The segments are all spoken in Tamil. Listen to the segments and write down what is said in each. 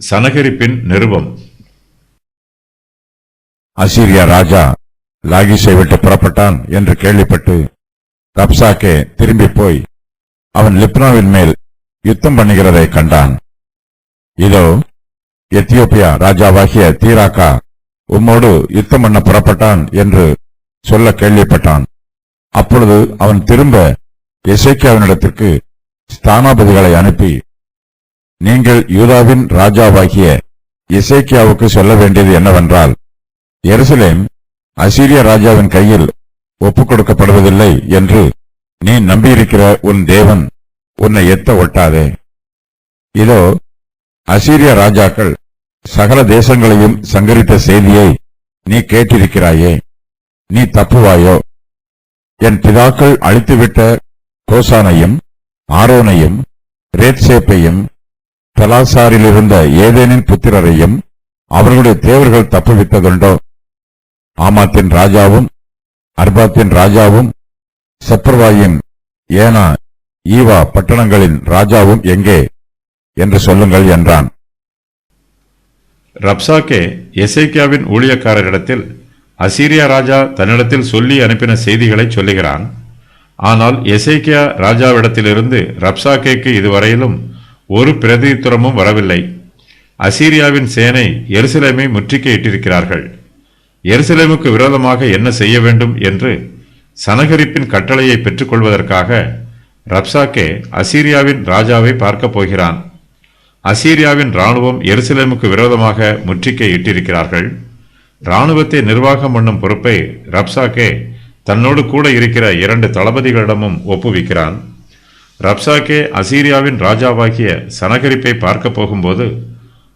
சனகரிப்பின் நிருபம். அசீரியா ராஜா லாகீஷை விட்டு புறப்பட்டான் என்று கேள்விப்பட்டு ரப்சாக்கே திரும்பி போய் அவன் லிப்னாவின் மேல் யுத்தம் பண்ணுகிறதை கண்டான். இதோ எத்தியோப்பியா ராஜாவாகிய தீராக்கா உம்மோடு யுத்தம் பண்ண புறப்பட்டான் என்று சொல்ல கேள்விப்பட்டான். அப்பொழுது அவன் திரும்ப எசேக்கியாவினிடத்திற்கு ஸ்தானாபதிகளை அனுப்பி, நீங்கள் யூதாவின் ராஜாவாகிய எசேக்கியாவுக்கு சொல்ல வேண்டியது என்னவென்றால், எருசலேம் அசீரிய ராஜாவின் கையில் ஒப்புக் கொடுக்கப்படுவதில்லை என்று நீ நம்பியிருக்கிற உன் தேவன் உன்னை எத்த ஒட்டாதே. இதோ அசீரிய ராஜாக்கள் சகல தேசங்களையும் சங்கரித்த செய்தியை நீ கேட்டிருக்கிறாயே, நீ தப்புவாயோ? என் பிதாக்கள் அழித்துவிட்ட கோசானையும் ஆரோனையும் ரேத்சேப்பையும் தலாசாரிலிருந்த ஏதேனின் புத்திரரையும் அவர்களுடைய தேவர்கள் தப்புவித்ததுண்டோ? ஆமாத்தின் ராஜாவும் அர்பாத்தின் ராஜாவும் செப்பர்வாயின் ஏனா ஈவா பட்டணங்களின் ராஜாவும் எங்கே என்று சொல்லுங்கள் என்றான். ரப்சாக்கே எசேக்கியாவின் ஊழியக்காரரிடத்தில் அசீரியா ராஜா தன்னிடத்தில் சொல்லி அனுப்பின செய்திகளை சொல்லுகிறான். ஆனால் எசேக்கியா ராஜாவிடத்திலிருந்து ரப்சாக்கேக்கு இதுவரையிலும் ஒரு பிரதியுத்தரமும் வரவில்லை. அசீரியாவின் சேனை எருசலேமை முற்றுகையிட்டிருக்கிறார்கள். எருசலேமுக்கு விரோதமாக என்ன செய்ய வேண்டும் என்று சனகரிப்பின் கட்டளையை பெற்றுக்கொள்வதற்காக ரப்சாக்கே அசீரியாவின் ராஜாவை பார்க்கப் போகிறான். அசீரியாவின் இராணுவம் எருசலேமுக்கு விரோதமாக முற்றுகையிட்டிருக்கிறார்கள். இராணுவத்தை நிர்வாகம் பண்ணும் பொறுப்பை ரப்சாக்கே தன்னோடு கூட இருக்கிற 2 தளபதிகளிடமும் ஒப்புவிக்கிறான். ரப்சாக்கே அசீரியாவின் ராஜாவாகிய சனகரிப்பை பார்க்க போகும்போது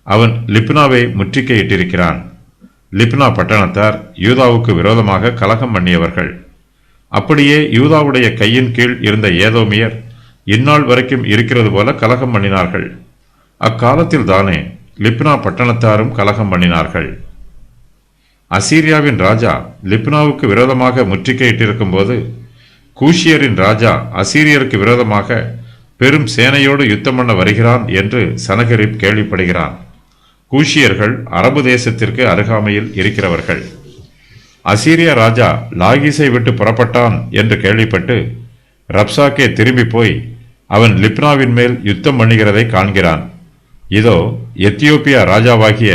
அவன் லிப்னாவை முற்றுகையிட்டிருக்கிறான். லிப்னா பட்டணத்தார் யூதாவுக்கு விரோதமாக கலகம் பண்ணியவர்கள். அப்படியே யூதாவுடைய கையின் கீழ் இருந்த ஏதோமியர் இந்நாள் வரைக்கும் இருக்கிறது போல கலகம் பண்ணினார்கள். அக்காலத்தில் தானே லிப்னா பட்டணத்தாரும் கலகம் பண்ணினார்கள். அசீரியாவின் ராஜா லிப்னாவுக்கு விரோதமாக முற்றுகையிட்டிருக்கும் போது கூஷியரின் ராஜா அசீரியருக்கு விரோதமாக பெரும் சேனையோடு யுத்தம் பண்ண வருகிறான் என்று சனகரிப் கேள்விப்படுகிறான். கூஷியர்கள் அரபு தேசத்திற்கு அருகாமையில் இருக்கிறவர்கள். அசீரியா ராஜா லாகீஸை விட்டு புறப்பட்டான் என்று கேள்விப்பட்டு ரப்சாக்கே திரும்பி போய் அவன் லிப்னாவின் மேல் யுத்தம் பண்ணுகிறதை காண்கிறான். இதோ எத்தியோப்பியா ராஜாவாகிய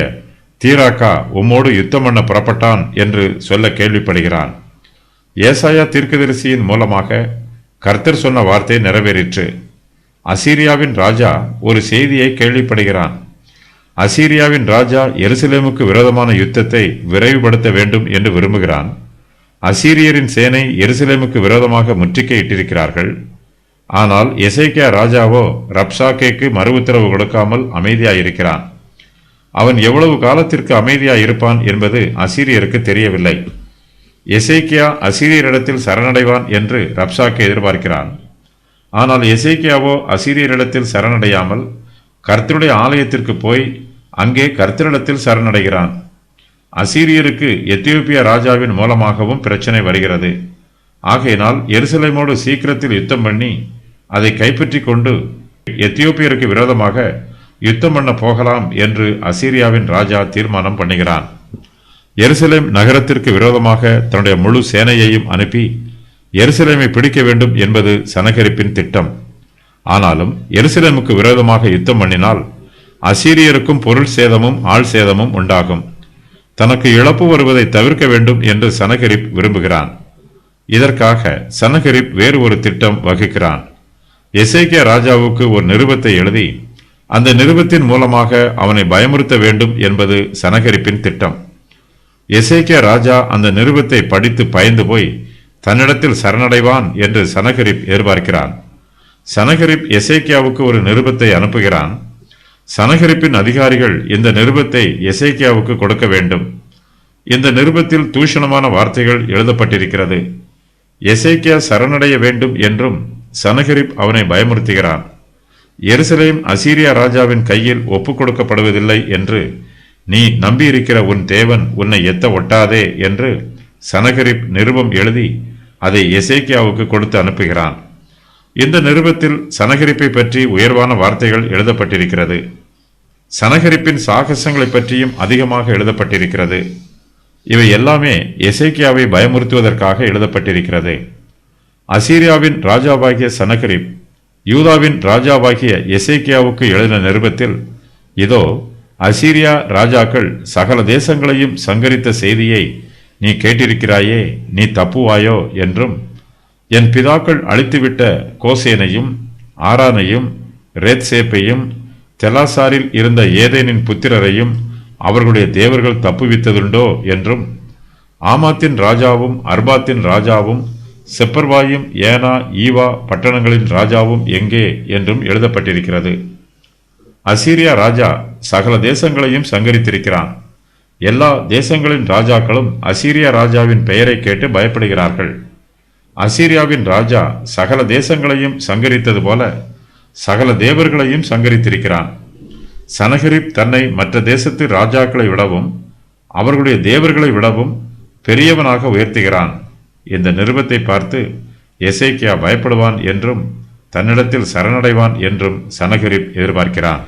தீராக்கா உம்மோடு யுத்தம் பண்ண புறப்பட்டான் என்று சொல்ல கேள்விப்படுகிறான். ஏசாயா தீர்க்கதரிசியின் மூலமாக கர்த்தர் சொன்ன வார்த்தை நிறைவேறிற்று. அசீரியாவின் ராஜா ஒரு செய்தியை கேள்விப்படுகிறான். அசீரியாவின் ராஜா எருசலேமுக்கு விரோதமான யுத்தத்தை விரைவுபடுத்த வேண்டும் என்று விரும்புகிறான். அசீரியரின் சேனை எருசலேமுக்கு விரோதமாக முற்றுகையிட்டிருக்கிறார்கள். ஆனால் எசேக்கியா ராஜாவோ ரப்சாக்கேக்கு மறு உத்தரவு கொடுக்காமல் அமைதியாயிருக்கிறான். அவன் எவ்வளவு காலத்திற்கு அமைதியாயிருப்பான் என்பது அசீரியருக்கு தெரியவில்லை. எசேக்கியா அசீரியரிடத்தில் சரணடைவான் என்று ரப்சாக்கே எதிர்பார்க்கிறான். ஆனால் எசேக்கியாவோ அசீரியரிடத்தில் சரணடையாமல் கர்த்தருடைய ஆலயத்திற்கு போய் அங்கே கர்த்தரிடத்தில் சரணடைகிறான். அசீரியருக்கு எத்தியோப்பியா ராஜாவின் மூலமாகவும் பிரச்சனை வருகிறது. ஆகையினால் எருசலேமோடு சீக்கிரத்தில் யுத்தம் பண்ணி அதை கைப்பற்றி கொண்டு எத்தியோப்பியருக்கு விரோதமாக யுத்தம் பண்ண போகலாம் என்று அசீரியாவின் ராஜா தீர்மானம் பண்ணுகிறான். எருசலேம் நகரத்திற்கு விரோதமாக தன்னுடைய முழு சேனையையும் அனுப்பி எருசலேமை பிடிக்க வேண்டும் என்பது சனகரிப்பின் திட்டம். ஆனாலும் எருசலேமுக்கு விரோதமாக யுத்தம் பண்ணினால் அசீரியருக்கும் பொருள் சேதமும் ஆள் சேதமும் உண்டாகும். தனக்கு இழப்பு வருவதை தவிர்க்க வேண்டும் என்று சனகரிப் விரும்புகிறான். இதற்காக சனகரிப் வேறு ஒரு திட்டம் வகுக்கிறான். எசேக்கியா ராஜாவுக்கு ஒரு நிருபத்தை எழுதி அந்த நிருபத்தின் மூலமாக அவனை பயமுறுத்த வேண்டும் என்பது சனகரிப்பின் திட்டம். எசேக்கியா ராஜா அந்த நிருபத்தை படித்து பயந்து போய் தன்னிடத்தில் சரணடைவான் என்று சனகரிப் எதிர்பார்க்கிறான். சனகரிப் எசேக்கியாவுக்கு ஒரு நிருபத்தை அனுப்புகிறான். சனகரிப்பின் அதிகாரிகள் இந்த நிருபத்தை எசேக்கியாவுக்கு கொடுக்க வேண்டும். இந்த நிருபத்தில் தூஷணமான வார்த்தைகள் எழுதப்பட்டிருக்கிறது. எசேக்கியா சரணடைய வேண்டும் என்றும் சனகரிப் அவனை பயமுறுத்துகிறான். எருசலேம் அசீரியா ராஜாவின் கையில் ஒப்புக் கொடுக்கப்படுவதில்லை என்று நீ நம்பியிருக்கிற உன் தேவன் உன்னை எத்த ஒட்டாதே என்று சனகரிப் நிருபம் எழுதி அதை எசேக்கியாவுக்கு கொடுத்து அனுப்புகிறான். இந்த நிருபத்தில் சனகரிப்பை பற்றி உயர்வான வார்த்தைகள் எழுதப்பட்டிருக்கிறது. சனகரிப்பின் சாகசங்களை பற்றியும் அதிகமாக எழுதப்பட்டிருக்கிறது. இவை எல்லாமே எசேக்கியாவை பயமுறுத்துவதற்காக எழுதப்பட்டிருக்கிறது. அசீரியாவின் ராஜாவாகிய சனகரிப் யூதாவின் ராஜாவாகிய எசேக்கியாவுக்கு எழுதின நிருபத்தில், இதோ அசீரியா ராஜாக்கள் சகல தேசங்களையும் சங்கரித்த செய்தியை நீ கேட்டிருக்கிறாயே, நீ தப்புவாயோ என்றும், என் பிதாக்கள் அழித்துவிட்ட கோசேனையும் ஆரானையும் ரேத்சேப்பையும் தெலாசாரில் இருந்த ஏதேனின் புத்திரரையும் அவர்களுடைய தேவர்கள் தப்புவித்ததுண்டோ என்றும், ஆமாத்தின் ராஜாவும் அர்பாத்தின் ராஜாவும் செப்பர்வாயும் ஏனா ஈவா பட்டணங்களின் ராஜாவும் எங்கே என்றும் எழுதப்பட்டிருக்கிறது. அசீரியா ராஜா சகல தேசங்களையும் சங்கரித்திருக்கிறான். எல்லா தேசங்களின் ராஜாக்களும் அசீரியா ராஜாவின் பெயரை கேட்டு பயப்படுகிறார்கள். அசீரியாவின் ராஜா சகல தேசங்களையும் சங்கரித்தது போல சகல தேவர்களையும் சங்கரித்திருக்கிறான். சனகரிப் தன்னை மற்ற தேசத்து ராஜாக்களை விடவும் அவர்களுடைய தேவர்களை விடவும் பெரியவனாக உயர்த்துகிறான். இந்த நிருபத்தை பார்த்து எசேக்கியா பயப்படுவான் என்றும் தன்னிடத்தில் சரணடைவான் என்றும் சனகரிப் எதிர்பார்க்கிறான்.